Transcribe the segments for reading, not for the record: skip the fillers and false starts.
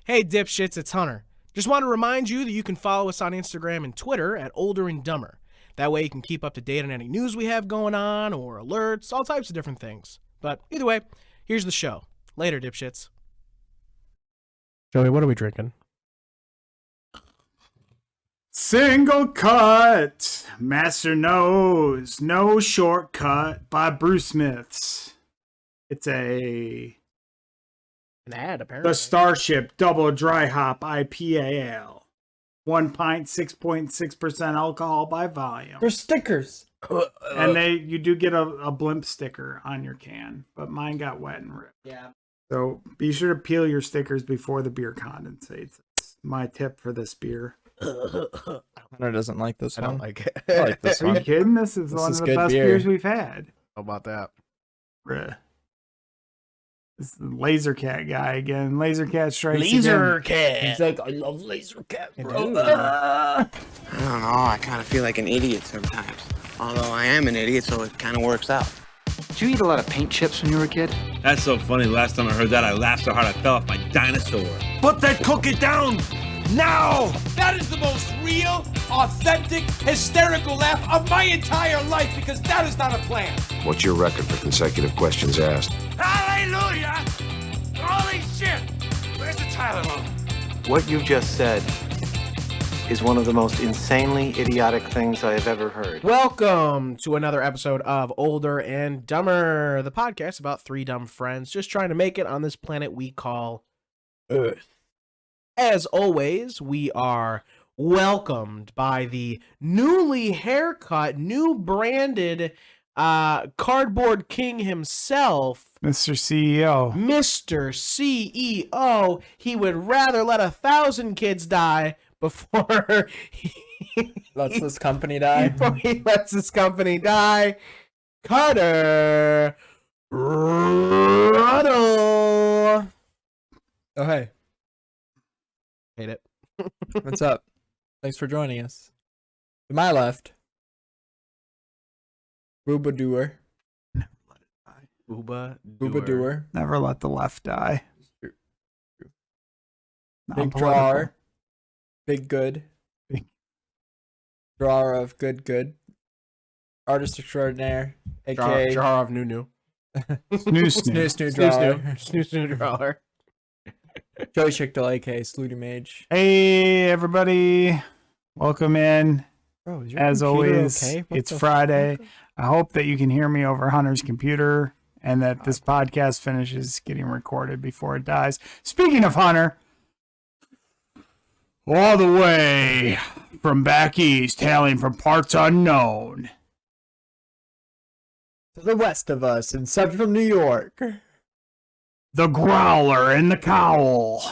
Hey dipshits, it's Hunter. Just want to remind you that you can follow us on Instagram and Twitter at OlderNDumber. That way you can keep up to date on any news we have going on or alerts, all types of different things. But either way, here's the show. Later, dipshits. Joey, what are we drinking? Single Cut, Master Knows, No Shortcut by Bruce Smiths. It's an ad, apparently. The Starship Double Dry Hop IPA Ale. 1 pint, 6.6% alcohol by volume. They're stickers. And you do get a blimp sticker on your can, but mine got wet and ripped. Yeah. So be sure to peel your stickers before the beer condensates. It's my tip for this beer. Hunter doesn't like this I one. don't like it. I like this Are you one. kidding? This is one of the best beers we've had. How about that? Bruh. This is the Laser Cat guy again. Laser Cat strikes Laser again. Cat. He's like, I love Laser Cat, bro. Dude. I don't know. I kind of feel like an idiot sometimes. Although I am an idiot, so it kind of works out. Did you eat a lot of paint chips when you were a kid? That's so funny. Last time I heard that, I laughed so hard I fell off my dinosaur. Put that cookie down now! That is the most real, authentic, hysterical laugh of my entire life because that is not a plan. What's your record for consecutive questions asked? Hallelujah! Holy shit! Where's the Tylenol? What you just said is one of the most insanely idiotic things I have ever heard. Welcome to another episode of Older and Dumber, the podcast about three dumb friends just trying to make it on this planet we call Earth. As always, we are welcomed by the newly haircut, new branded cardboard king himself, Mr. CEO. Mr. CEO. He would rather let 1,000 kids die before he Lets this company die. before he lets this company die. Carter Ruttle. Oh, hey. Hate it. What's up? Thanks for joining us. To my left, Booba Doer. Booba Booba Doer. Never let the left die. Big drawer. Big good. Big. Drawer of good. Artist extraordinaire. AKA Jar of New. Snoo Snoo Drawer. Snoo Drawer. Joey Schichtel, AKA Slooty Mage. Hey, everybody. Welcome in. Bro, is your As computer always, okay? What it's the Friday. fuck? I hope that you can hear me over Hunter's computer and that this podcast finishes getting recorded before it dies. Speaking of Hunter, all the way from back east, hailing from parts unknown, To the west of us in central New York. the growler and the cowl,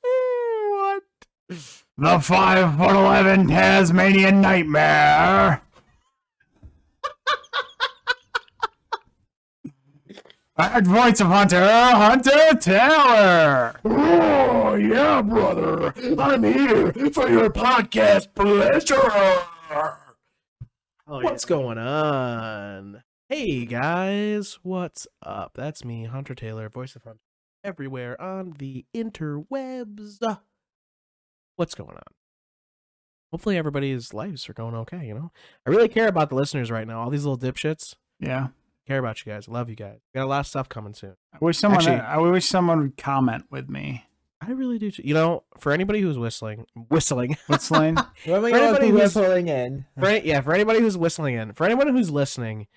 What? the 5'11" Tasmanian nightmare. Back voice of Hunter Taylor. Oh, yeah, brother. I'm here for your podcast pleasure. What's going on? Hey, guys. What's up? That's me, Hunter Taylor, voice of Hunter, everywhere on the interwebs. What's going on? Hopefully everybody's lives are going okay, you know? I really care about the listeners right now. All these little dipshits. Yeah. Care about you guys. Love you guys. Got a lot of stuff coming soon. I wish someone Actually- would comment with me. I really do. You know, for anybody who's whistling. Whistling. When we anybody go who's- pulling in. For anybody who's whistling in, for anyone who's listening,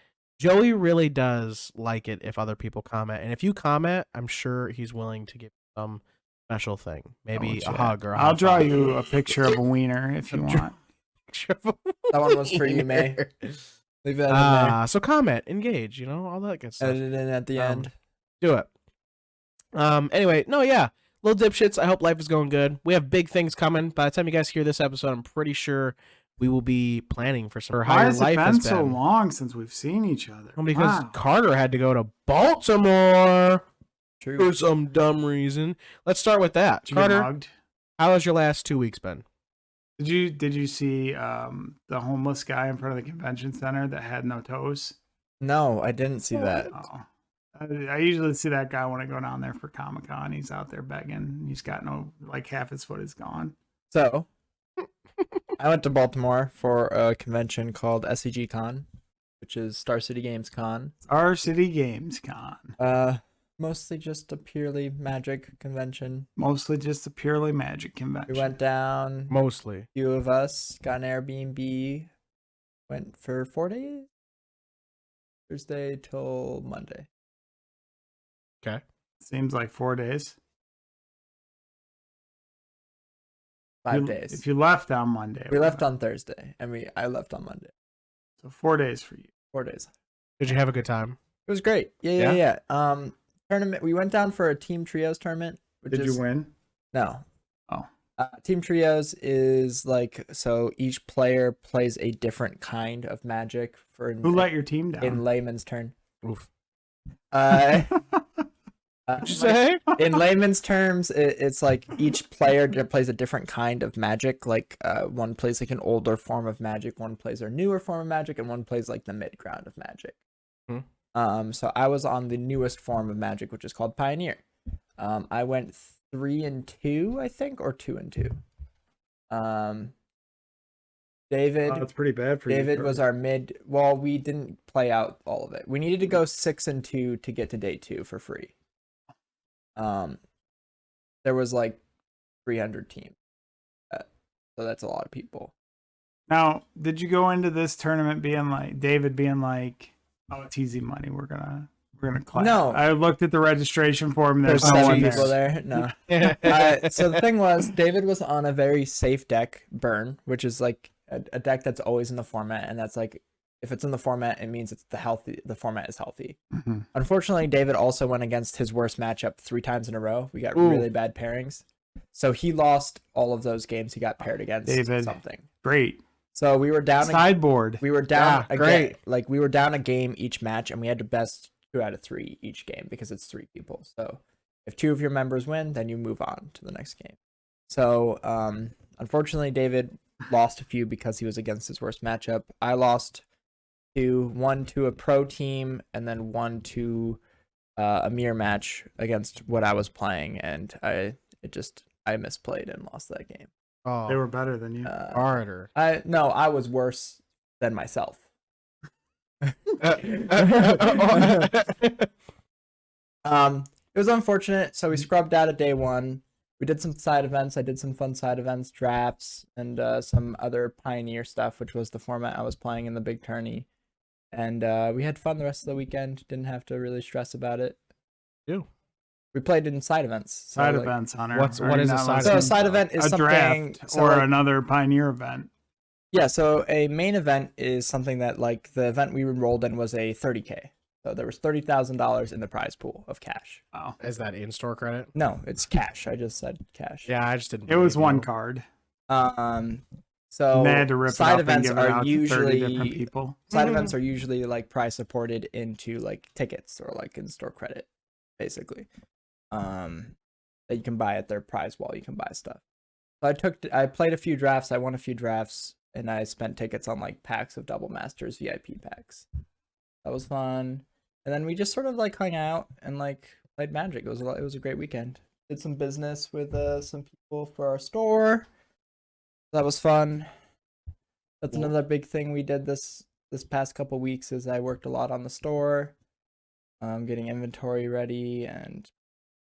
Joey really does like it if other people comment, and if you comment, I'm sure he's willing to give some special thing, maybe a hug or. I'll draw you a picture of a wiener if you want. That one was for you, May. Leave that in there. So comment, engage, you know, all that good stuff. Edit it in at the end. Do it. Anyway, no, yeah. Little dipshits, I hope life is going good. We have big things coming. By the time you guys hear this episode, I'm pretty sure we will be planning for some. Why has it been so long since we've seen each other? Well, because Wow. Carter had to go to Baltimore True. for some dumb reason. Let's start with that. Did you get Carter, mugged? how has your last 2 weeks been? Did you see the homeless guy in front of the convention center that had no toes? No, I didn't see that. Oh, I usually see that guy when I go down there for Comic-Con. He's out there begging. He's got half his foot is gone. So, I went to Baltimore for a convention called SCG Con, which is Star City Games Con. Star City Games Con. Mostly just a purely Magic convention. Mostly just a purely Magic convention. We went down. Mostly. A few of us got an Airbnb. Went for 4 days. Thursday till Monday. Okay. Seems like 4 days. 5 days. If you left on Monday. We left on Thursday, and I left on Monday. So 4 days for you. 4 days. Did you have a good time? It was great. Yeah. Tournament. We went down for a team trios tournament. Did you win? No. Oh. Team trios is so each player plays a different kind of Magic for. Who let your team down? In layman's turn. Oof. What'd you say? In layman's terms, it's like each player plays a different kind of Magic. One plays like an older form of Magic, one plays a newer form of Magic, and one plays like the mid ground of Magic. So I was on the newest form of Magic, which is called Pioneer. I went 3-2, I think, or 2-2. David. That's pretty bad for you. David was our mid. Well, we didn't play out all of it. We needed to go 6-2 to get to day 2 for free. There was 300 teams, so that's a lot of people. Now, did you go into this tournament David being oh, it's easy money, we're gonna clap? No, I looked at the registration form. There's no 7 one people there. No. So the thing was, David was on a very safe deck, Burn, which is a deck that's always in the format, and that's if it's in the format, it means the format is healthy. Mm-hmm. Unfortunately, David also went against his worst matchup 3 times in a row. We got really bad pairings. So he lost all of those games he got paired against David. Something. Great. So we were down sideboard. We were down great. We were down a game each match, and we had to best 2 out of 3 each game because it's 3 people. So if 2 of your members win, then you move on to the next game. So unfortunately, David lost a few because he was against his worst matchup. I lost 1 to a pro team, and then 1 to a mirror match against what I was playing, and I misplayed and lost that game. Oh, They were better than you. harder. I was worse than myself. It was unfortunate. So we scrubbed out at day 1. We did some side events. I did some fun side events, drafts, and some other Pioneer stuff, which was the format I was playing in the big tourney. And we had fun the rest of the weekend. Didn't have to really stress about it. Ew. We played in side events. So Side events, Hunter. what is a side So a event? side event is a something draft so or another Pioneer event. Yeah, so a main event is something that the event we enrolled in was a 30K. So there was $30,000 in the prize pool of cash. Oh, Is that in-store credit? No, it's cash. I just said cash. Yeah, I just didn't. it was believe one you. card. So And they had to rip side it up and events give it are out to 30 different usually people. side events are usually prize supported into tickets or in-store credit, basically. That you can buy at their prize wall. You can buy stuff. So I played a few drafts. I won a few drafts, and I spent tickets on packs of Double Masters VIP packs. That was fun. And then we just sort of hung out and played Magic. It was a great weekend. Did some business with some people for our store. That was fun. That's another big thing we did this past couple weeks is I worked a lot on the store, getting inventory ready and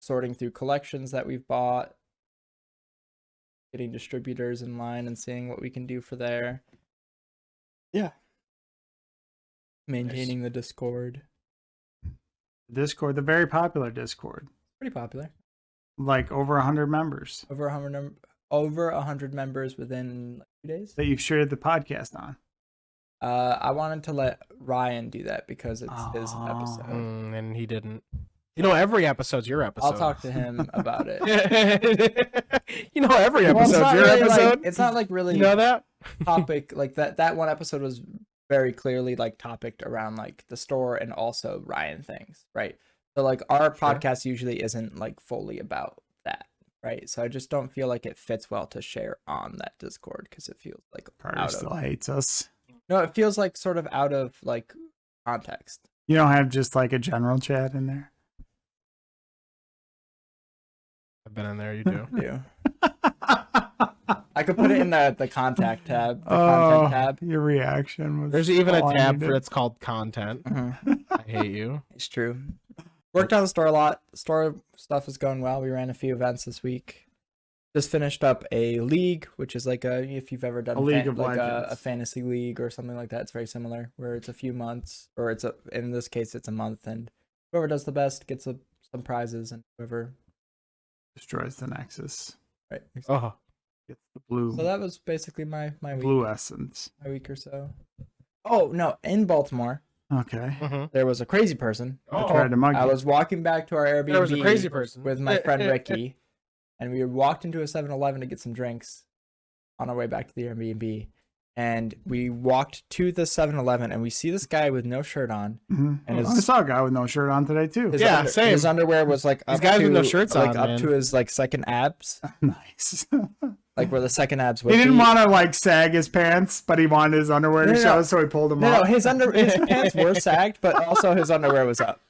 sorting through collections that we've bought, getting distributors in line and seeing what we can do for there. Yeah. Maintaining the Discord. Discord, the very popular Discord. Pretty popular. Over 100 members Over 100 members within 2 days. that you've shared the podcast on. I wanted to let Ryan do that because it's his episode. And he didn't. Every episode's your episode. I'll talk to him about it. Every Well, it's episode's not your really, episode. it's not really You know that? topic that one episode was very clearly topicked around the store and also Ryan things, right? So our podcast usually isn't fully about that, right? So I just don't feel like it fits well to share on that Discord because it feels Carter still hates us. no, it feels sort of out of context. You don't have just like a general chat in there? I've been in there. You do. Yeah. I could put it in the contact tab, the content tab. Your reaction was. There's even a all I tab needed. for it's called content. I hate you. It's true. Worked on the store a lot. Store stuff is going well. We ran a few events this week. Just finished up a league, which is like if you've ever done A League of like Legends. a fantasy league or something like that. It's very similar, where it's a few months, or in this case it's a month, and whoever does the best gets some prizes, and whoever Destroys the Nexus. right. Oh, Gets the blue. So that was basically my week. Blue essence. My week or so. Oh no! In Baltimore, Okay. there was a crazy person. I tried to mug I you. was walking back to our Airbnb. There was a crazy person. with my friend Ricky, and we walked into a 7-Eleven to get some drinks on our way back to the Airbnb. And we walked to the 7-Eleven, and we see this guy with no shirt on. Mhm. And I his- saw a guy with no shirt on today too. His Yeah, same. His underwear was like These up guys to, with no shirts like on, up man. to his like second abs, Nice. like where the second abs would He didn't be. want to like sag his pants, but he wanted his underwear to No, show, no. so he pulled them No, up. his pants were sagged, but also his underwear was up.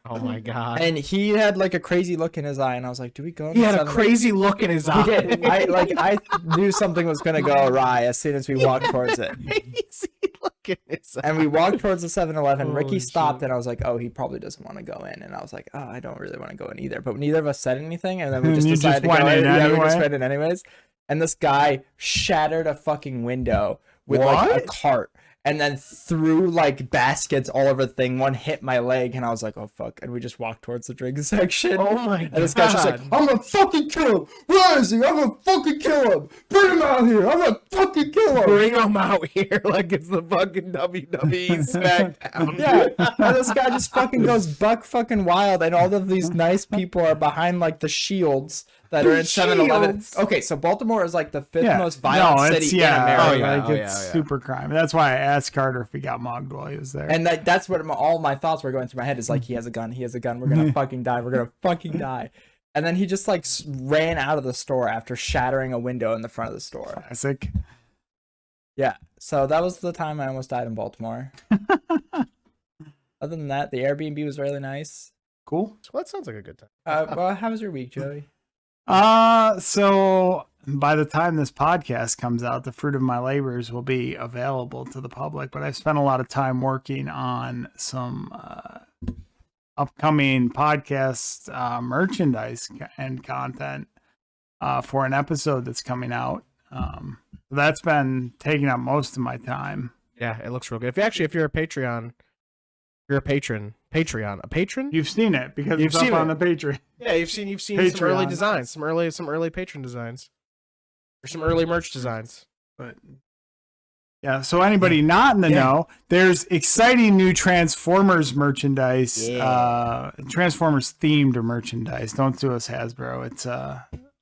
oh my god. And he had like a crazy look in his eye, and I was like, "Do we go?" in He the had a 7-Eleven?" crazy look in his He eye. did. I knew something was gonna go awry as soon as we walked towards it. Crazy look in his eye. And we walked towards the 7-Eleven. Ricky Holy stopped, shit. and I was like, "Oh, he probably doesn't want to go in." And I was like, "Oh, I don't really want to go in either." But neither of us said anything, and then we And just you decided just to went go in in. Yeah, we just anyway? went in anyways. And this guy shattered a fucking window with like a What? cart, and then threw like baskets all over the thing. One hit my leg, and I was like, "Oh fuck!" And we just walked towards the drink section. Oh my god. And this guy's just like, "I'm gonna fucking kill him! Where is he? I'm gonna fucking kill him! Bring him out here! I'm gonna fucking kill him!" Bring him out here like it's the fucking WWE SmackDown. Yeah, and this guy just fucking goes buck fucking wild, and all of these nice people are behind like the shields that are in 7-Eleven. Shields? Okay, so Baltimore is like the fifth Yeah. most violent No, it's- city yeah, in America. Oh, yeah. like it's yeah. super crime. That's why I asked Carter if he got mugged while he was there. And that's what all my thoughts were going through my head is like, he has a gun, we're gonna fucking die, we're gonna fucking die. And then he just like ran out of the store after shattering a window in the front of the store. Classic. Yeah, so that was the time I almost died in Baltimore. Other than that, the Airbnb was really nice. Cool. Well, that sounds like a good time. Well, how was your week, Joey? So by the time this podcast comes out, the fruit of my labors will be available to the public. But I've spent a lot of time working on some upcoming podcast merchandise and content for an episode that's coming out. That's been taking up most of my time. Yeah, it looks real good. If you're a Patreon, a patron. You've seen it because You've it's up seen on it. the Patreon. Yeah, you've seen some early Patreon. designs, some early patron designs, or some early merch designs. But yeah, so anybody not in the know, there's exciting new Transformers merchandise, Transformers themed merchandise. Don't sue us, Hasbro. It's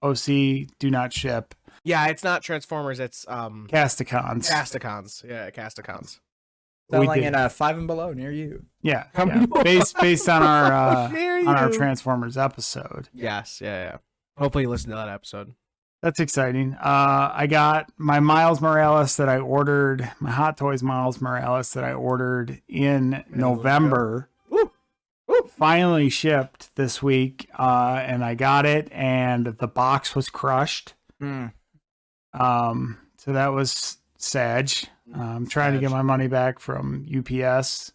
OC, do not ship. Yeah, it's not Transformers. It's Casticons. Casticons. Yeah, Casticons. Selling did. in 5 and Below near you. Yeah, based on our Near on our you. Transformers episode. Yes, yeah. Hopefully, you listen to that episode. That's exciting. I got my Miles Morales that I ordered, my Hot Toys Miles Morales that I ordered in November. Finally shipped this week, and I got it, and the box was crushed. So that was sad. I'm trying to get my money back from UPS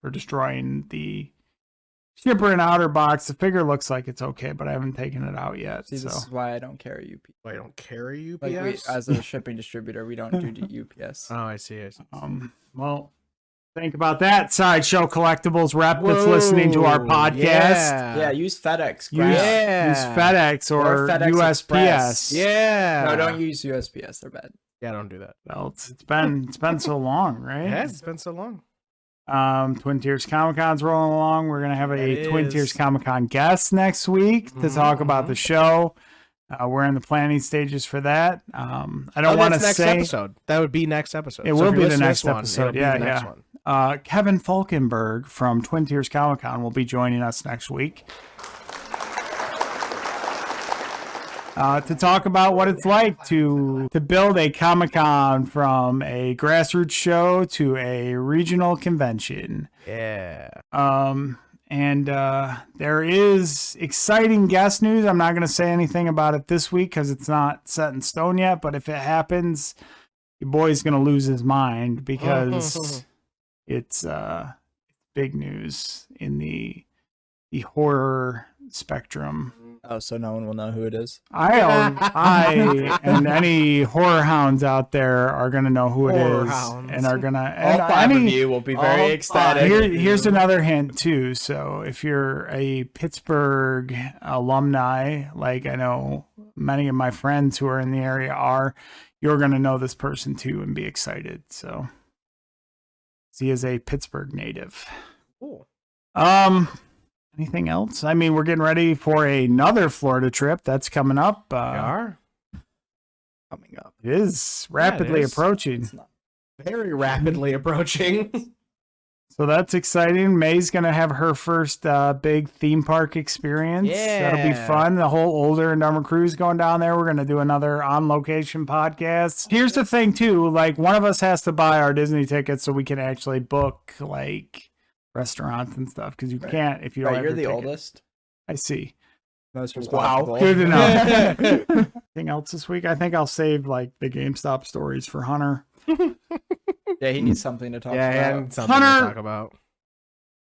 for destroying the shipper and outer box. The figure looks like it's okay, but I haven't taken it out yet. See, this is why I don't carry UPS. I don't carry UPS. Like as a shipping distributor, we don't do UPS. Oh, I see. Well, think about that, Sideshow Collectibles rep that's listening to our podcast. Yeah, use FedEx. Use FedEx or FedEx USPS. Express. Yeah. No, don't use USPS. They're bad. Yeah, don't do that. Well, it's been so long, right? It has. It's been so long. Twin Tiers Comic Con's rolling along. We're gonna have a It Twin is. Tiers Comic Con guest next week to talk about the show. We're in the planning stages for that. I don't want to next say episode. That would be next episode. It So will if be you're the listening to next this one, episode. it'll be Yeah, the next yeah. one. Kevin Falkenberg from Twin Tiers Comic Con will be joining us next week. to talk about what it's like to build a Comic-Con from a grassroots show to a regional convention. Yeah. And there is exciting guest news. I'm not going to say anything about it this week because it's not set in stone yet. But if it happens, your boy's going to lose his mind because it's big news in the horror spectrum. Oh, so no one will know who it is. I and any horror hounds out there are gonna know who it is, and are gonna. And All five of you will be very ecstatic. Here's another hint too. So if you're a Pittsburgh alumni, like I know many of my friends who are in the area are, you're gonna know this person too and be excited. So he is a Pittsburgh native. Cool. Anything else? I mean, we're getting ready for another Florida trip that's coming up. We are coming up. It is rapidly approaching. Very rapidly approaching. So that's exciting. May's going to have her first big theme park experience. Yeah. That'll be fun. The whole Older and Dumber crew's going down there. We're going to do another on-location podcast. Here's the thing, too. Like, one of us has to buy our Disney tickets so we can actually book, like, restaurants and stuff, because you can't if you don't have You're your the ticket. oldest. I see. Most responsible. Wow. Good enough. Anything else this week? I think I'll save like the GameStop stories for Hunter. Yeah, he needs something to talk Yeah, about. and something Hunter, to talk about.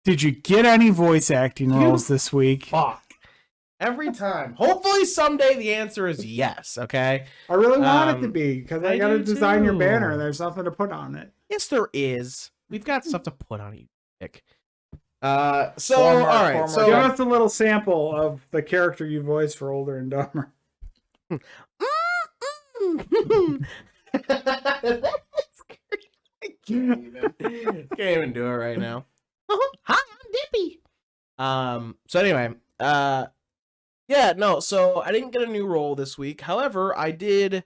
Did you get any voice acting roles this week? Fuck. Every time. Hopefully someday the answer is yes, okay? I really want it to be, because I I got to do design your too. banner and there's nothing to put on it. Yes, there is. We've got stuff to put on you, Nick. All right. So Give us a little sample of the character you voiced for Older and Dumber. Can't even do it right now. Hi, I'm Dippy. So anyway, yeah, no, so I didn't get a new role this week. However, I did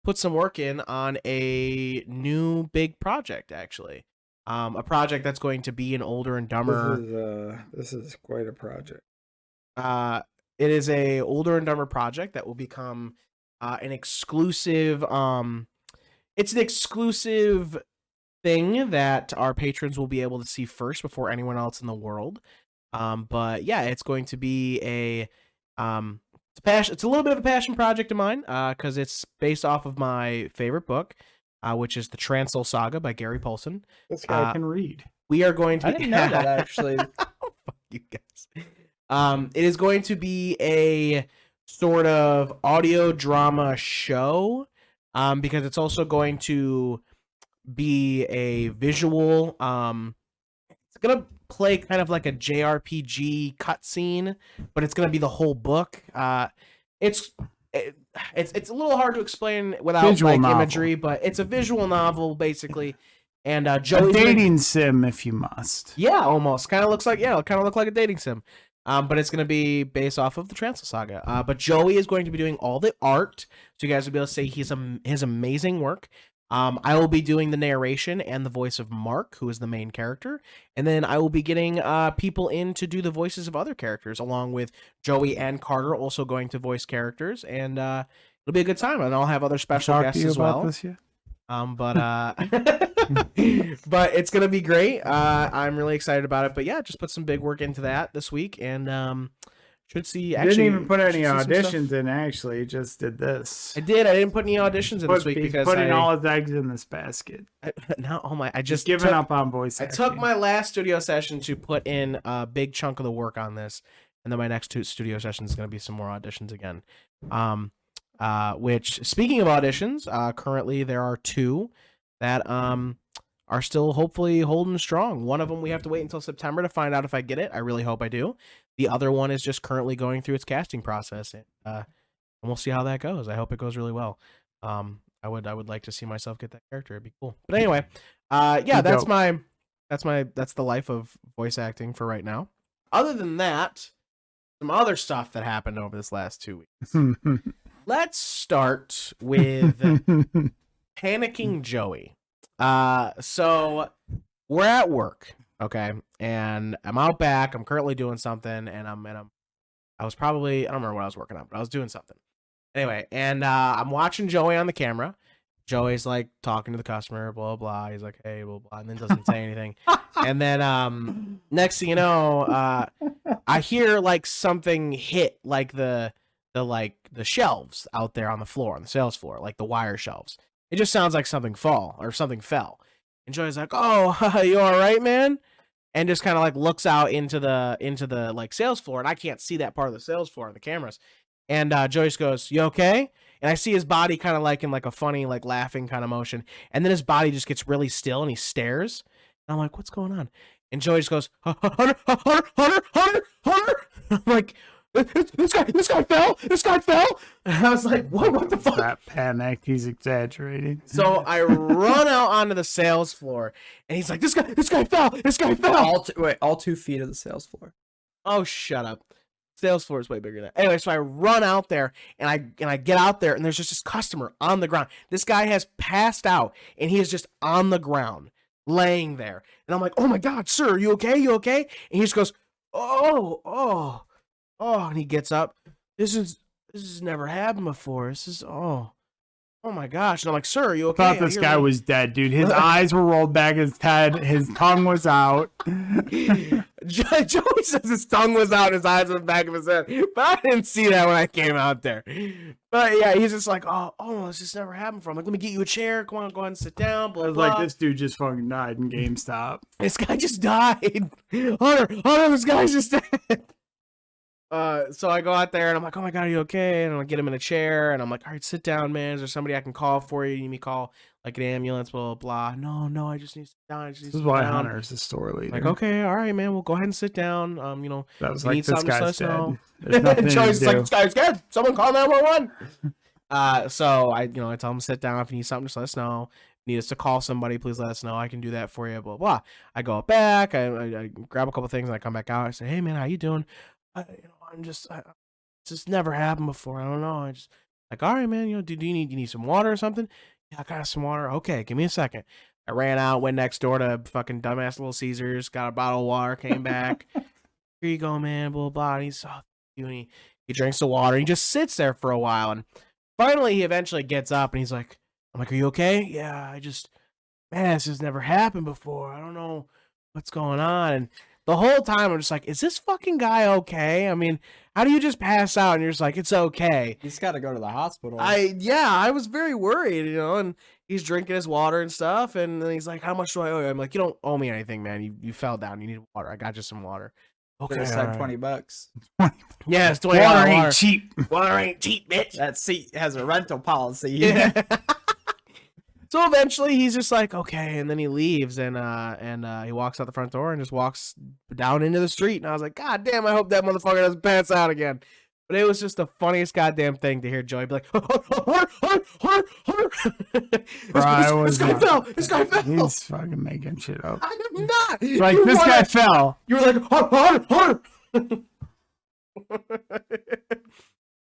put some work in on a new big project, actually. A project that's going to be an Older and Dumber. This is quite a project. It is a Older and Dumber project that will become an exclusive. It's an exclusive thing that our patrons will be able to see first before anyone else in the world. But yeah, it's going to be a it's a little bit of a passion project of mine, because it's based off of my favorite book, which is the Transl Saga by Gary Paulson. This guy can read. We are going to. I didn't know that actually. Fuck you guys. It is going to be a sort of audio drama show, because it's also going to be a visual. It's gonna play kind of like a JRPG cutscene, but it's gonna be the whole book. It's a little hard to explain without Visual like novel. imagery, but it's a visual novel basically. And A Joey's dating sim, if you must. yeah, almost kind of looks like it'll kind of look like a dating sim. But it's gonna be based off of the Transl Saga. But Joey is going to be doing all the art, so you guys will be able to see his amazing work. I will be doing the narration and the voice of Mark, who is the main character, and then I will be getting people in to do the voices of other characters, along with Joey and Carter also going to voice characters, and it'll be a good time. And I'll have other special guests as well. This yet? But it's gonna be great. I'm really excited about it. But yeah, just put some big work into that this week, and should see. Actually, Didn't even put any should see some auditions stuff. in. Actually, just did this. I did. I didn't put any auditions in this week He's because putting all his eggs in this basket. I just Giving took, up on voice I acting. took my last studio session to put in a big chunk of the work on this, and then my next two studio sessions is going to be some more auditions again. Which, speaking of auditions, currently there are two that are still hopefully holding strong. One of them we have to wait until September to find out if I get it. I really hope I do. The other one is just currently going through its casting process, and we'll see how that goes. I hope it goes really well. I would like to see myself get that character. It'd be cool. But anyway, yeah, that's the life of voice acting for right now. Other than that, some other stuff that happened over this last 2 weeks. Let's start with Panicking Joey. So we're at work, okay, and I'm out back. I'm currently doing something, and I was probably, I don't remember what I was working on, but I was doing something. Anyway, and I'm watching Joey on the camera. Joey's like talking to the customer, blah blah. He's like, "Hey, blah blah," and then doesn't say anything. And then next thing you know, I hear like something hit like the shelves out there on the floor, on the sales floor, like the wire shelves. It just sounds like something fell. And Joey's like, "Oh, you all right, man?" And just kind of like looks out into the like sales floor, and I can't see that part of the sales floor on the cameras. And Joey just goes, "You okay?" And I see his body kind of like in like a funny like laughing kind of motion, and then his body just gets really still, and he stares. And I'm like, "What's going on?" And Joey just goes, "Hunter." I'm like, this guy fell. And I was like, what the fuck? That panic. He's exaggerating. So I run out onto the sales floor, and he's like, this guy fell. All 2 feet of the sales floor. Oh, shut up. Sales floor is way bigger than that. Anyway, so I run out there, and I get out there, and there's just this customer on the ground. This guy has passed out, and he is just on the ground, laying there. And I'm like, "Oh my God, sir, you okay? And he just goes, oh, and he gets up. This has never happened before. This is, oh my gosh. And I'm like, "Sir, are you okay?" I thought this guy was dead, dude. His eyes were rolled back his head. His tongue was out. Joey says his tongue was out, his eyes were back of his head, but I didn't see that when I came out there. But yeah, he's just like, oh, this just never happened for him. Like, let me get you a chair. Come on, go ahead and sit down. Blah, I was blah. like, this dude just fucking died in GameStop. This guy just died. Hunter, this guy's just dead. So I go out there and I'm like, "Oh my God, are you okay?" And I get him in a chair and I'm like, "All right, sit down, man. Is there somebody I can call for you? You need me to call like an ambulance, blah, blah, blah." No, I just need to sit down. This is why Hunter's the store leader. Like, "Okay, all right, man. Well, go ahead and sit down. That was you like, need this something, just let guy's us dead. know." There's nothing Joey's to like, do. "This guy's dead. Someone call 911." So I tell him to sit down. If you need something, just let us know. Need us to call somebody, please let us know. I can do that for you, blah, blah. I go back. I grab a couple things and I come back out. I say, "Hey, man, how you doing?" It's just never happened before. I don't know. I just like, "All right, man, do you need some water or something?" "Yeah, I got some water." "Okay, give me a second." I ran out, went next door to fucking dumbass Little Caesars, got a bottle of water, came back. "Here you go, man, blah, blah." And he's, "Oh, thank you." And he drinks the water. He just sits there for a while. And finally, he eventually gets up and he's like, I'm like, "Are you okay?" "Yeah, man, this has never happened before. I don't know what's going on." And the whole time I'm just like, is this fucking guy okay? I mean, how do you just pass out and you're just like, it's okay? He's got to go to the hospital. I was very worried, and he's drinking his water and stuff, and then he's like, "How much do I owe you?" I'm like, "You don't owe me anything, man. You fell down. You need water. I got you some water." Okay, Okay, it's all like right. $20. Yeah, it's $20. Water ain't cheap. Water ain't cheap, bitch. That seat has a rental policy. Yeah. So eventually he's just like, okay, and then he leaves and he walks out the front door and just walks down into the street. And I was like, God damn, I hope that motherfucker doesn't pass out again. But it was just the funniest goddamn thing to hear Joey be like, This guy fell. He's fucking making shit up. I am not. It's like, this guy fell. You were like, Hunter.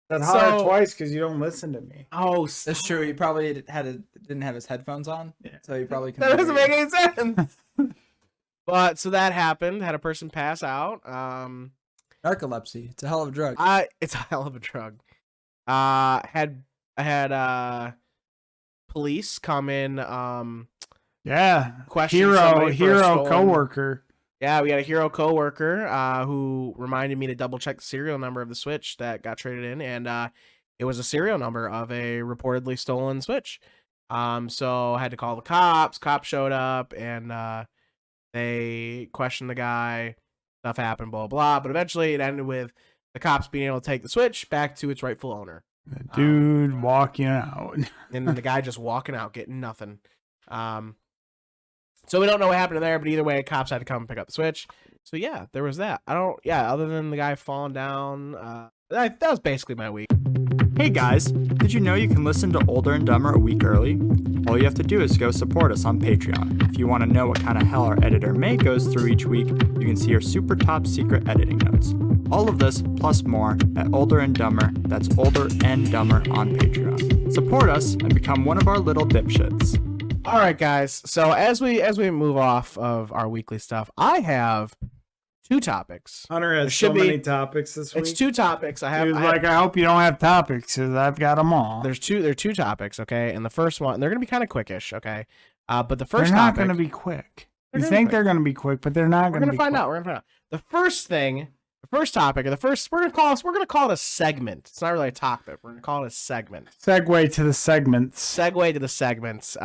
That So- hard twice because you don't listen to me. Oh, That's true. He probably didn't have his headphones on, so he probably that couldn't doesn't hear make you. any sense. But so that happened. Had a person pass out. Narcolepsy. It's a hell of a drug. It's a hell of a drug. I had police come in. Yeah. Question somebody for a Hero stolen- coworker. Yeah, we had a hero coworker who reminded me to double check the serial number of the Switch that got traded in, and it was a serial number of a reportedly stolen Switch. So I had to call the cops. Cops showed up and they questioned the guy. Stuff happened, blah blah. But eventually, it ended with the cops being able to take the Switch back to its rightful owner. The dude walking out. And the guy just walking out, getting nothing. So we don't know what happened there, but either way, cops had to come and pick up the Switch. So yeah, there was that. Other than the guy falling down, that was basically my week. Hey guys, did you know you can listen to Older and Dumber a week early? All you have to do is go support us on Patreon. If you want to know what kind of hell our editor May goes through each week, you can see her super top secret editing notes. All of this, plus more, at Older and Dumber. That's Older and Dumber on Patreon. Support us and become one of our little dipshits. All right, guys. So as we move off of our weekly stuff, I have 2 topics. Hunter There has should so be- many topics this week. It's 2 topics. I He was have like, I hope you don't have topics because I've got them all. there are 2 topics, okay? And the first one, they're going to be kind of quickish, okay? But the They're first not topic, going to be quick. They're You gonna be think quick. they're going to be quick, but they're not we're going to going be to find quick. out. We're going to find out. The first thing, the first topic, or the first, we're going to call it a segment. It's not really a topic. We're going to call it a segment. Segue to the segments. Segue to the segments.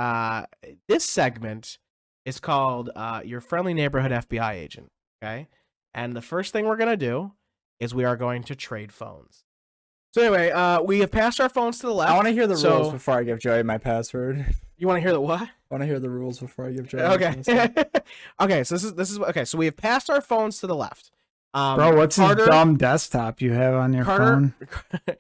This segment is called Your Friendly Neighborhood FBI Agent, okay? And the first thing we're going to do is we are going to trade phones. So anyway, we have passed our phones to the left. I want to hear the So- rules before I give Joey my password. You want to hear the what? I want to hear the rules before I give Joey. Okay. Okay, so this is okay, so we have passed our phones to the left. Bro, what's Carter, this dumb desktop you have on your phone?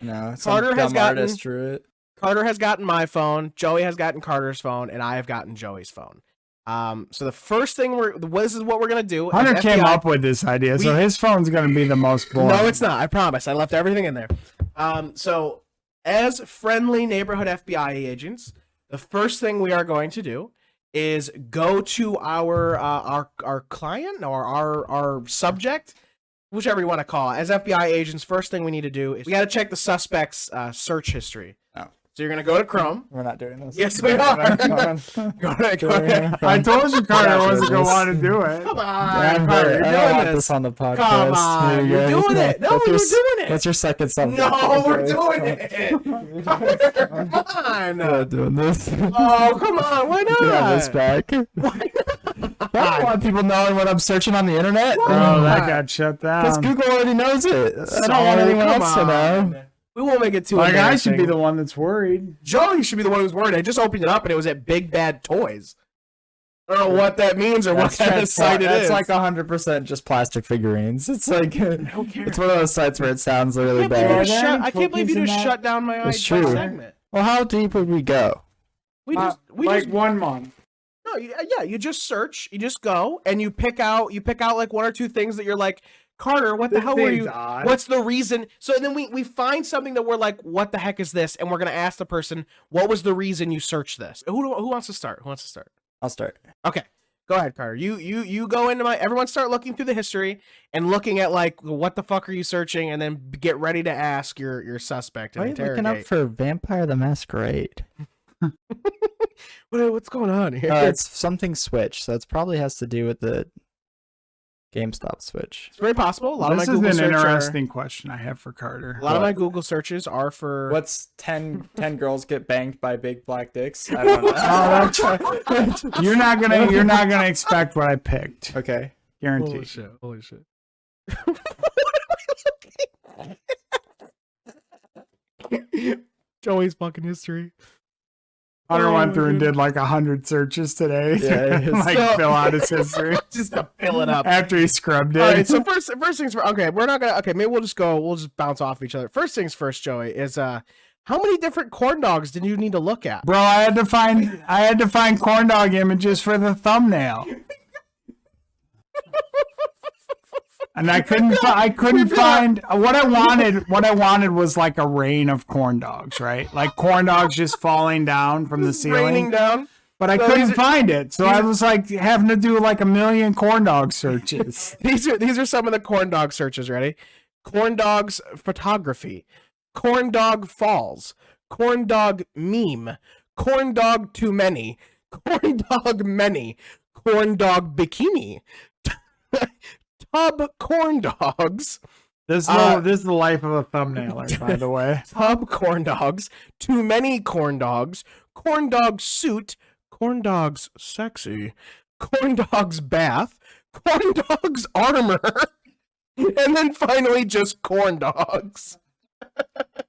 No, Carter has gotten- artist drew it. Carter has gotten my phone, Joey has gotten Carter's phone, and I have gotten Joey's phone. So the first thing this is what we're gonna do. as Hunter came FBI up with this idea, so his phone's going to be the most boring. No, it's not. I promise. I left everything in there. So as friendly neighborhood FBI agents, the first thing we are going to do is go to our client or our subject, whichever you want to call it. As FBI agents, first thing we need to do is we got to check the suspect's search history. Oh. So you're gonna go to Chrome. We're not doing this. Yes, we are. Go to- I told you Carter wasn't going to want to do it. Come on, I'm Carter, very- you're I don't doing want this. this on the podcast. Come on, Here you you're go. doing it. No, What's you're your- doing it. What's your second subject? No, we're Okay. doing it. Carter, come on. We're not doing this. Oh, come on. Why not? Can I have this back? Why not? I don't want people knowing what I'm searching on the internet. Bro, that got shut Because down. Google already knows it. I don't want anyone come else to know. on. We won't make it too Like, I should be embarrassing. the one that's worried. Joey should be the one who's worried. I just opened it up and it was at Big Bad Toys. I don't know what that means or what kind of site it is. That's like 100% just plastic figurines. It's like don't care. it's one of those sites where it sounds really I can't believe you bad. just shut- I can't believe you Cookies just in that? shut down my It's my true. segment. Well, how deep would we go? We Like just 1 month. no, you just search, you just go and you pick out like 1 or 2 things that you're like, Carter, what the hell were you? What's the reason? So then we find something that we're like, what the heck is this? And we're gonna ask the person, what was the reason you searched this? Who wants to start? Who wants to start? I'll start. Okay, go ahead, Carter. You go into my. Everyone start looking through the history and looking at like, what the fuck are you searching? And then get ready to ask your suspect Why and are you looking up interrogate. for Vampire the Masquerade? What's going on here? It's something Switch, so it probably has to do with the GameStop Switch. It's very possible. A lot This of is my an Google interesting question I have for Carter. A lot of my Google searches are for. What's 10 girls get banged by big black dicks? I don't know. You're not gonna expect what I picked. Okay. Guaranteed. Holy shit. Joey's fucking history. Hunter Oh, went through and dude. did like 100 searches today. Yeah, to, like so- fill out his history Just to fill it up. after he scrubbed it. All right, so first things first. Okay, we're not gonna. Okay, maybe we'll just bounce off each other. First things first, Joey, is how many different corn dogs did you need to look at? Bro, I had to find corn dog images for the thumbnail. And I couldn't find what I wanted. What I wanted was like a rain of corn dogs, right? Like corn dogs just falling down from the ceiling. Raining down. But I So couldn't these are- find it, so I was like having to do like 1 million corn dog searches. These are some of the corn dog searches. Ready? Corn dogs photography, corn dog falls, corn dog meme, corn dog too many, corn dog many, corn dog bikini, tub corn dogs, This is the life of a thumbnailer, by the way. tub corn dogs, too many corn dogs, corn dog suit, corn dogs sexy, corn dogs bath, corn dogs armor, and then finally just corn dogs.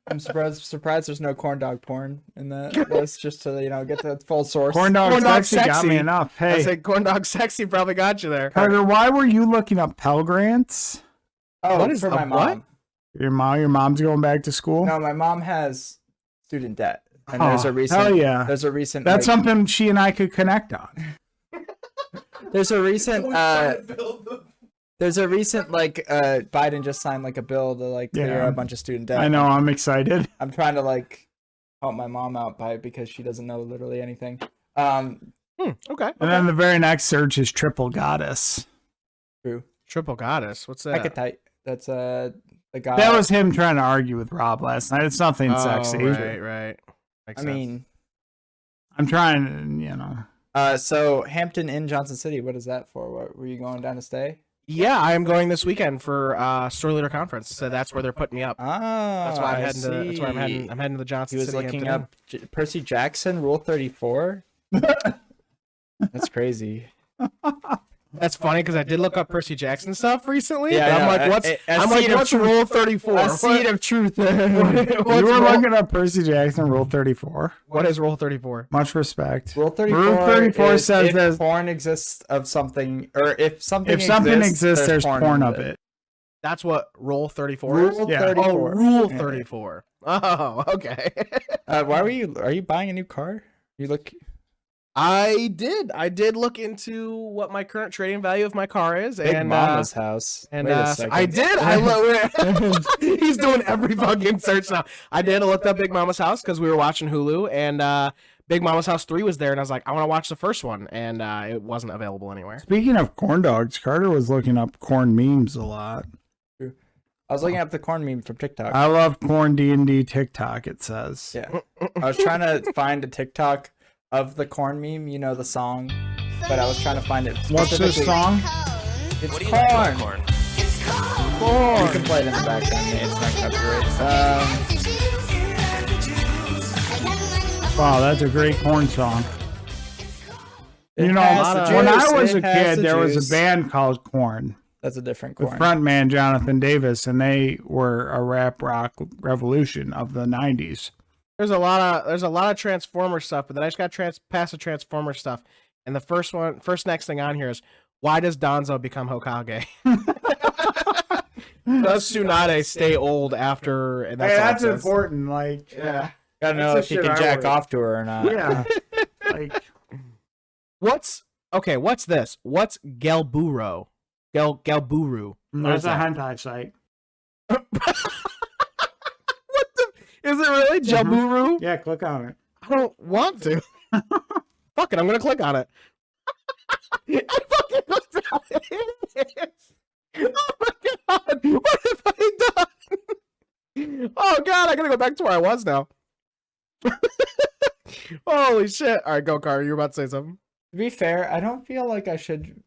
I'm surprised there's no corn dog porn in that list, just to get the full source. Corn dog Corn dog sexy got sexy. me enough. I Hey, said corn dog sexy probably got you there. Carter, why were you looking up Pell Grants? Oh, What is for the my what? mom. Your mom's going back to school? No, my mom has student debt, and Oh, there's a recent. hell yeah. There's a recent. That's like, something she and I could connect on. There's a recent. There's a recent Biden just signed like a bill to like clear Yeah. a bunch of student debt. I know, I'm excited. I'm trying to like help my mom out because she doesn't know literally anything. Okay. And then the very next search is triple goddess. True. Triple Goddess. What's that? Hecatite. That's the guy. That was him trying to argue with Rob last night. It's nothing sexy. Right. Makes sense. mean, I'm trying, you know. So Hampton Inn, Johnson City. What is that for? What were you going down to stay? Yeah, I am going this weekend for Store Leader Conference, so that's where they're putting me up. That's why I'm heading to. That's where I'm heading. I'm heading to the Johnson He was City. looking Hampton up Percy Jackson, Rule 34. That's crazy. That's funny because I did look up Percy Jackson stuff recently. Yeah, and I'm yeah, like, what's? I'm like, what's Rule 34? A seed of truth. You were looking at Percy Jackson, Rule 34. What is Rule 34? Much respect. Rule 34. Rule 34 is says if that porn exists of something, or if something exists, there's porn of it. That's what Rule 34 is? Rule Yeah. 34. Oh, Rule 34. Oh, okay. Why are you buying a new car? You look. I did look into what my current trading value of my car is, Big and Mama's house. and Wait a second. I did. He's doing every fucking search now. I did look up Big Mama's house because we were watching Hulu, and Big Mama's House 3 was there, and I was like, I want to watch the first one, and it wasn't available anywhere. Speaking of corn dogs, Carter was looking up corn memes a lot. I was looking up the corn meme from TikTok. I love corn D&D TikTok, it says. Yeah. I was trying to find a TikTok of the corn meme, you know, the song, but I was trying to find it. What's this specifically- song? It's What do you corn. like about corn? You can play it in the background. It's not copyright. Wow, that's a great corn song. It You know, has the when juice, I was a it has kid, the there was juice. a band called Korn. That's a different The corn. front man, Jonathan Davis, and they were a rap rock revolution of the 90s. There's a lot of Transformer stuff, but then I just got past the Transformer stuff, and the first next thing on here is, why does Danzo become Hokage? Does Tsunade stay old after? And Hey, all it that's says. important. Like, Yeah. Gotta know That's if the you shit can I jack would- off to her or not. yeah. Like, What's this? What's Gelburu? Gelburu. that's a hentai site. What the? Is it really Gelburu? Yeah, click on it. I don't want to. Fuck it, I'm gonna click on it. I fucking clicked on it. Oh my god! What have I done? Oh god, I gotta go back to where I was now. Holy shit! All right, go, Carter. You're about to say something. To be fair, I don't feel like I should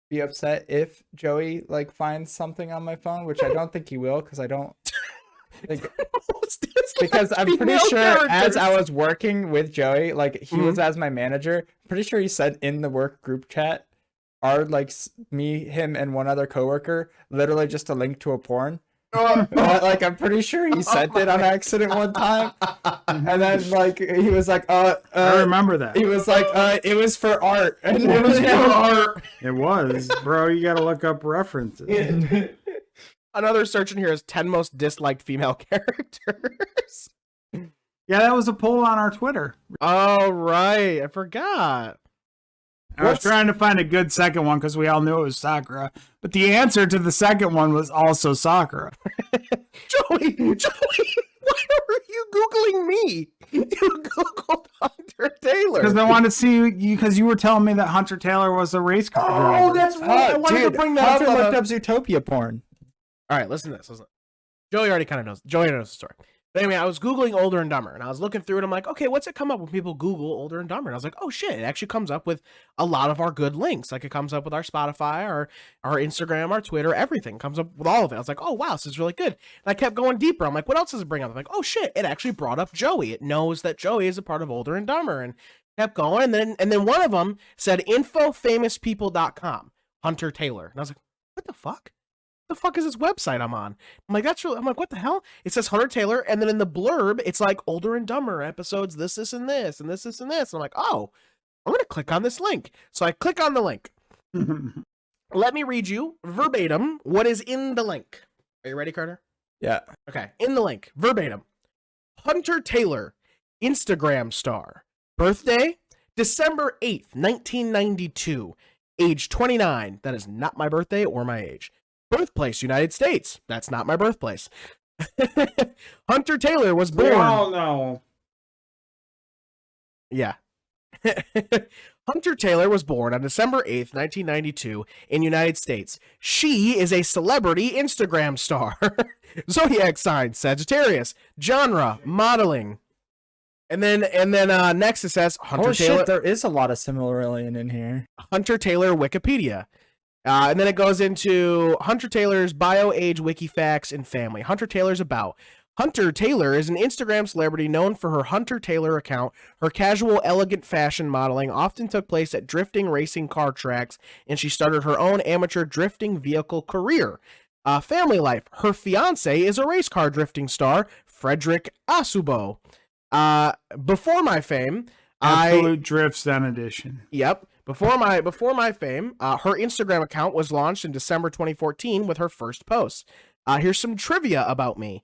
be upset if Joey like finds something on my phone, which I don't think he will, because I don't think because I'm pretty sure as I was working with Joey, like he was as my manager, I'm pretty sure he said in the work group chat, our like me, him, and one other coworker, literally just a link to a porn. Like I'm pretty sure he sent it on accident one time, and then like he was like, I remember that. he was like, it was for art, and it was for art. It was, bro. You got to look up references. Another search in here is 10 most disliked female characters. Yeah, that was a poll on our Twitter. Oh right, I forgot. I was trying to find a good second one because we all knew it was Sakura, but the answer to the second one was also Sakura. Joey, why are you Googling me? You Googled Hunter Taylor. Because I wanted to see you, because you were telling me that Hunter Taylor was a race car driver. Oh, that's right. I wanted to bring that Hunter up. looked up Zootopia porn. All right, listen to this. Joey already kind of knows. Joey knows the story. But anyway, I was Googling Older and Dumber, and I was looking through it. I'm like, okay, what's it come up when people Google Older and Dumber? And I was like, oh shit, it actually comes up with a lot of our good links. Like it comes up with our Spotify, our Instagram, our Twitter, everything comes up with all of it. I was like, oh wow, this is really good. And I kept going deeper. I'm like, what else does it bring up? I'm like, oh shit, it actually brought up Joey. It knows that Joey is a part of Older and Dumber, and kept going. And then one of them said infofamous.people.com, Hunter Taylor, and I was like, what the fuck? The fuck is this website I'm on? I'm like, I'm like, what the hell? It says Hunter Taylor, and then in the blurb, it's like Older and Dumber episodes, this, and this, and this, and this. And I'm like, oh, I'm gonna click on this link. So I click on the link. Let me read you verbatim what is in the link. Are you ready, Carter? Yeah. Okay, in the link, verbatim. Hunter Taylor, Instagram star. Birthday, December 8th, 1992. Age 29. That is not my birthday or my age. Birthplace, United States. That's not my birthplace. Hunter Taylor was born. Oh no. Yeah. Hunter Taylor was born on December 8th, 1992 in United States. She is a celebrity Instagram star. Zodiac sign, Sagittarius. Genre, modeling. And then next it says Hunter Oh Taylor. shit, there is a lot of similarity in here. Hunter Taylor Wikipedia. And then it goes into Hunter Taylor's bio, age, wiki facts, and family. Hunter Taylor's about. Hunter Taylor is an Instagram celebrity known for her Hunter Taylor account. Her casual, elegant fashion modeling often took place at drifting racing car tracks, and she started her own amateur drifting vehicle career. Family life. Her fiance is a race car drifting star, Frederick Asubo. Before my fame, Absolute Drift Zen Edition. Yep. Before my fame, her Instagram account was launched in December 2014 with her first post. Here's some trivia about me.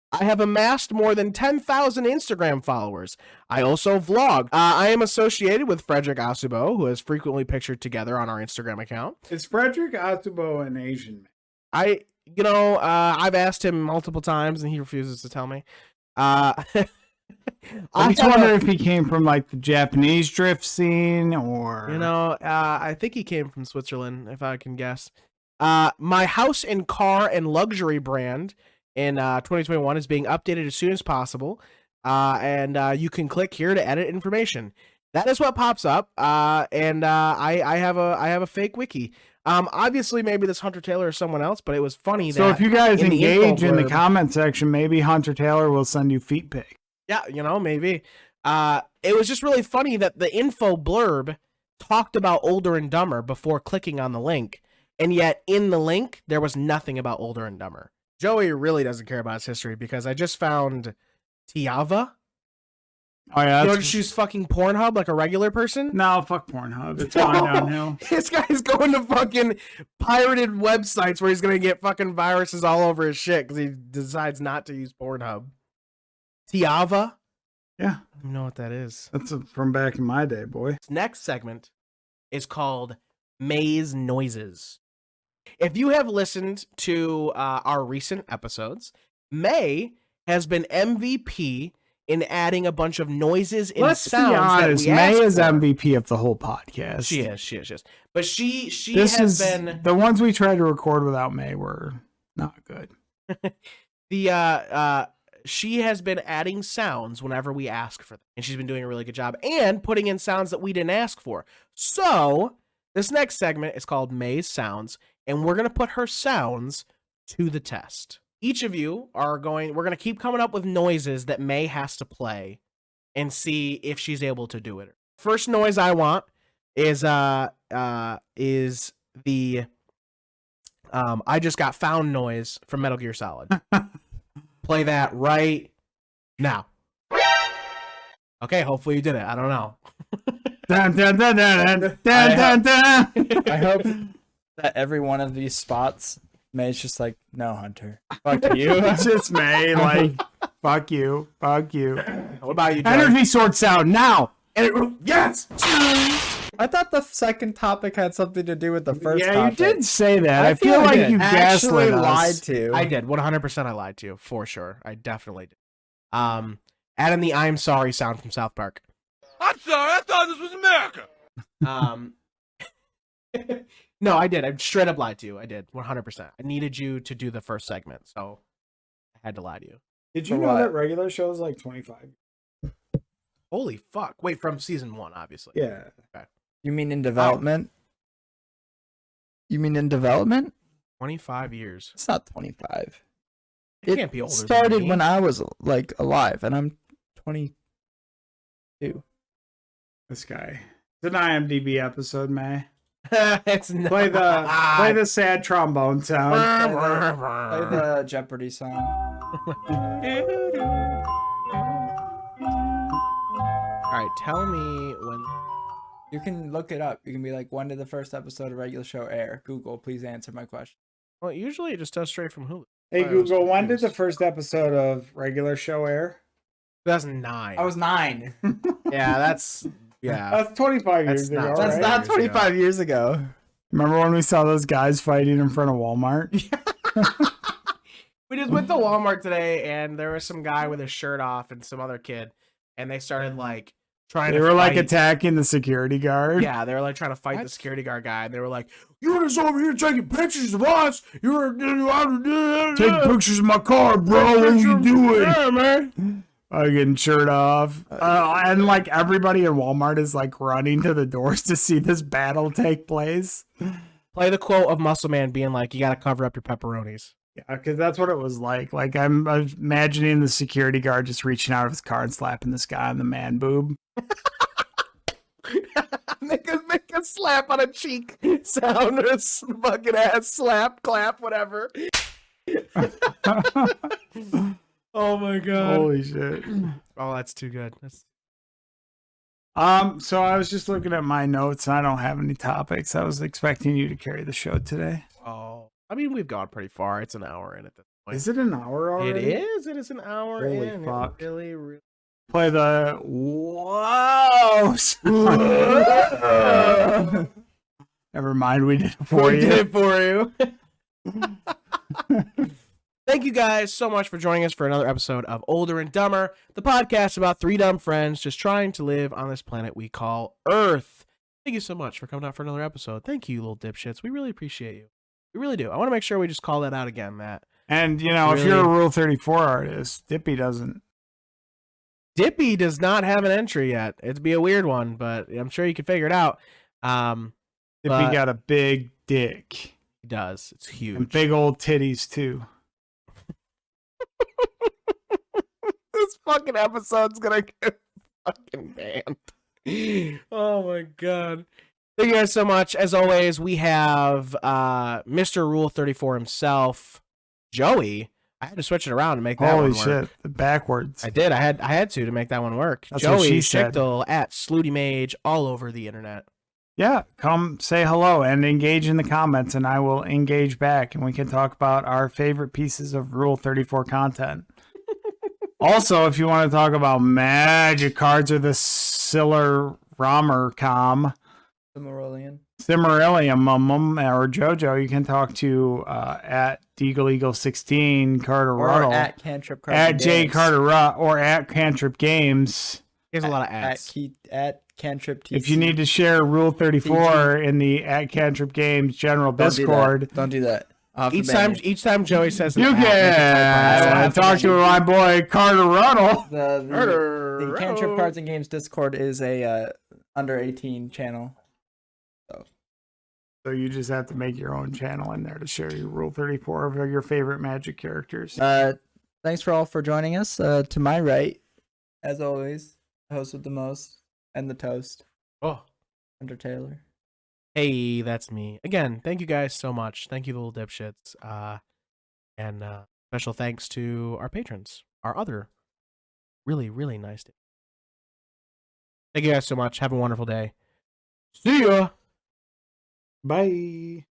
I have amassed more than 10,000 Instagram followers. I also vlog. I am associated with Frederick Asubo, who is frequently pictured together on our Instagram account. Is Frederick Asubo an Asian man? I've asked him multiple times and he refuses to tell me. I'm just wondering if he came from like the Japanese drift scene or I think he came from Switzerland, if I can guess. My house and car and luxury brand in 2021 is being updated as soon as possible. And you can click here to edit information. That is what pops up. And I have a fake wiki. Obviously maybe this Hunter Taylor or someone else, but it was funny that. So if you guys engage in the blurb, comment section, maybe Hunter Taylor will send you feet pics. yeah, maybe. It was just really funny that the info blurb talked about Older and Dumber before clicking on the link, and yet in the link there was nothing about Older and Dumber. Joey really doesn't care about his history because I just found Tiava. Oh yeah, You know, just use fucking Pornhub like a regular person. no, fuck Pornhub. It's going downhill. This guy's going to fucking pirated websites where he's gonna get fucking viruses all over his shit because he decides not to use Pornhub. Tiava. Yeah, I don't know what that is. that's from back in my day, boy. This next segment is called Maze Noises. If you have listened to our recent episodes, May has been MVP in adding a bunch of noises and Let's sounds be honest, that we May asked is for. MVP of the whole podcast. She is. But she This has is been the ones we tried to record without May were not good. She has been adding sounds whenever we ask for them, and she's been doing a really good job and putting in sounds that we didn't ask for. So this next segment is called May's Sounds, and we're gonna put her sounds to the test. Each of you we're gonna keep coming up with noises that May has to play and see if she's able to do it. First noise I want is the I just got found noise from Metal Gear Solid. Play that right now. Okay, hopefully you did it. I don't know. Dun, dun, dun, dun, dun, dun, dun. I hope that every one of these spots, May's just like, no, Hunter. Fuck you. It's just May, like, fuck you, fuck you. What about you, Joey? Energy sword sound now. Yes! I thought the second topic had something to do with the first Yeah, topic. you did say that. I feel I like did. you Actually gaslit lied us. to. I did. 100% I lied to you, for sure. I definitely did. Add in the I'm sorry sound from South Park. I'm sorry, I thought this was America. No, I did. I straight up lied to you. I did. 100%. I needed you to do the first segment, so I had to lie to you. Did you know that regular shows like 25? Holy fuck. Wait, from season 1, obviously. Yeah. You mean in development? You mean in development? 25 years. It's not 25. It can't be older than started me. when I was like alive, and I'm 22. This guy. It's an IMDb episode, May. It's not. Play the sad trombone sound. Play the Jeopardy song. All right, tell me when. You can look it up. You can be like, when did the first episode of regular show air? Google, please answer my question. Well, usually it just does straight from Hulu. Hey I was Google, when did the confused. first episode of regular show air? 2009. I was 9. Yeah, that's yeah. That's 25 years That's not- ago. That's right? not years ago. 25 years ago. Remember when we saw those guys fighting in front of Walmart? We just went to Walmart today, and there was some guy with his shirt off and some other kid, and they started like trying They to were like fight. attacking the security guard. Yeah, they were like trying to fight the security guard guy. And they were like, "You're just over here taking pictures of us. You're Take pictures of my car, bro. What are you doing? Yeah, man." Getting shirt off. And like everybody in Walmart is like running to the doors to see this battle take place. Play the quote of Muscle Man being like, "You got to cover up your pepperonis." Yeah, because that's what it was like. Like I'm imagining the security guard just reaching out of his car and slapping this guy on the man boob. make a slap on a cheek sound or a fucking ass slap, clap, whatever. Oh my god. Holy shit. Oh, that's too good. So I was just looking at my notes and I don't have any topics. I was expecting you to carry the show today. Oh, I mean, we've gone pretty far. It's an hour in at this point. Is it an hour already? It is. It is an hour Holy in. fuck. Really. Play the whoa. Never mind, we did it for We you. did it for you. Thank you guys so much for joining us for another episode of Older and Dumber, the podcast about three dumb friends just trying to live on this planet we call Earth. Thank you so much for coming out for another episode. Thank you, little dipshits. We really appreciate you. We really do. I want to make sure we just call that out again, Matt. And, you know, if you're a Rule 34 artist, Dippy doesn't. Dippy does not have an entry yet. It'd be a weird one, but I'm sure you can figure it out. Dippy But- got a big dick. He does. It's huge. And big old titties, too. This fucking episode's gonna get fucking banned. Oh my god. Thank you guys so much. As always, we have Mr. Rule 34 himself, Joey. I had to switch it around to make that Holy one work. shit. Backwards. I did. I had to make that one work. That's what Joey she said. Schichtel at Slooty Mage all over the internet. Yeah, come say hello and engage in the comments, and I will engage back, and we can talk about our favorite pieces of Rule 34 content. Also, if you want to talk about magic cards or the Silurium, Cimmerillion. or JoJo, you can talk to at DeagleEagle16, Carter Or Ruttle, at Cantrip Cards at and J Games. Carter or at Cantrip Games. There's a lot of ads. At Cantrip TC. If you need to share Rule 34 in the at Cantrip Games general Don't do that. Discord, Don't do that. I'll have to Each ban time you. Joey says you an ad, make a typo. can talk to my boy Carter Ruttle. The Cantrip Cards and Games Discord is a under 18 channel. So you just have to make your own channel in there to share your Rule 34 of your favorite Magic characters. Thanks for all for joining us. To my right, as always, the host with the most and the toast, Oh. Hunter Taylor. Hey, that's me. Again, thank you guys so much. Thank you, little dipshits. And special thanks to our patrons, our other really, really nice. Thank you guys so much. Have a wonderful day. See ya. Bye.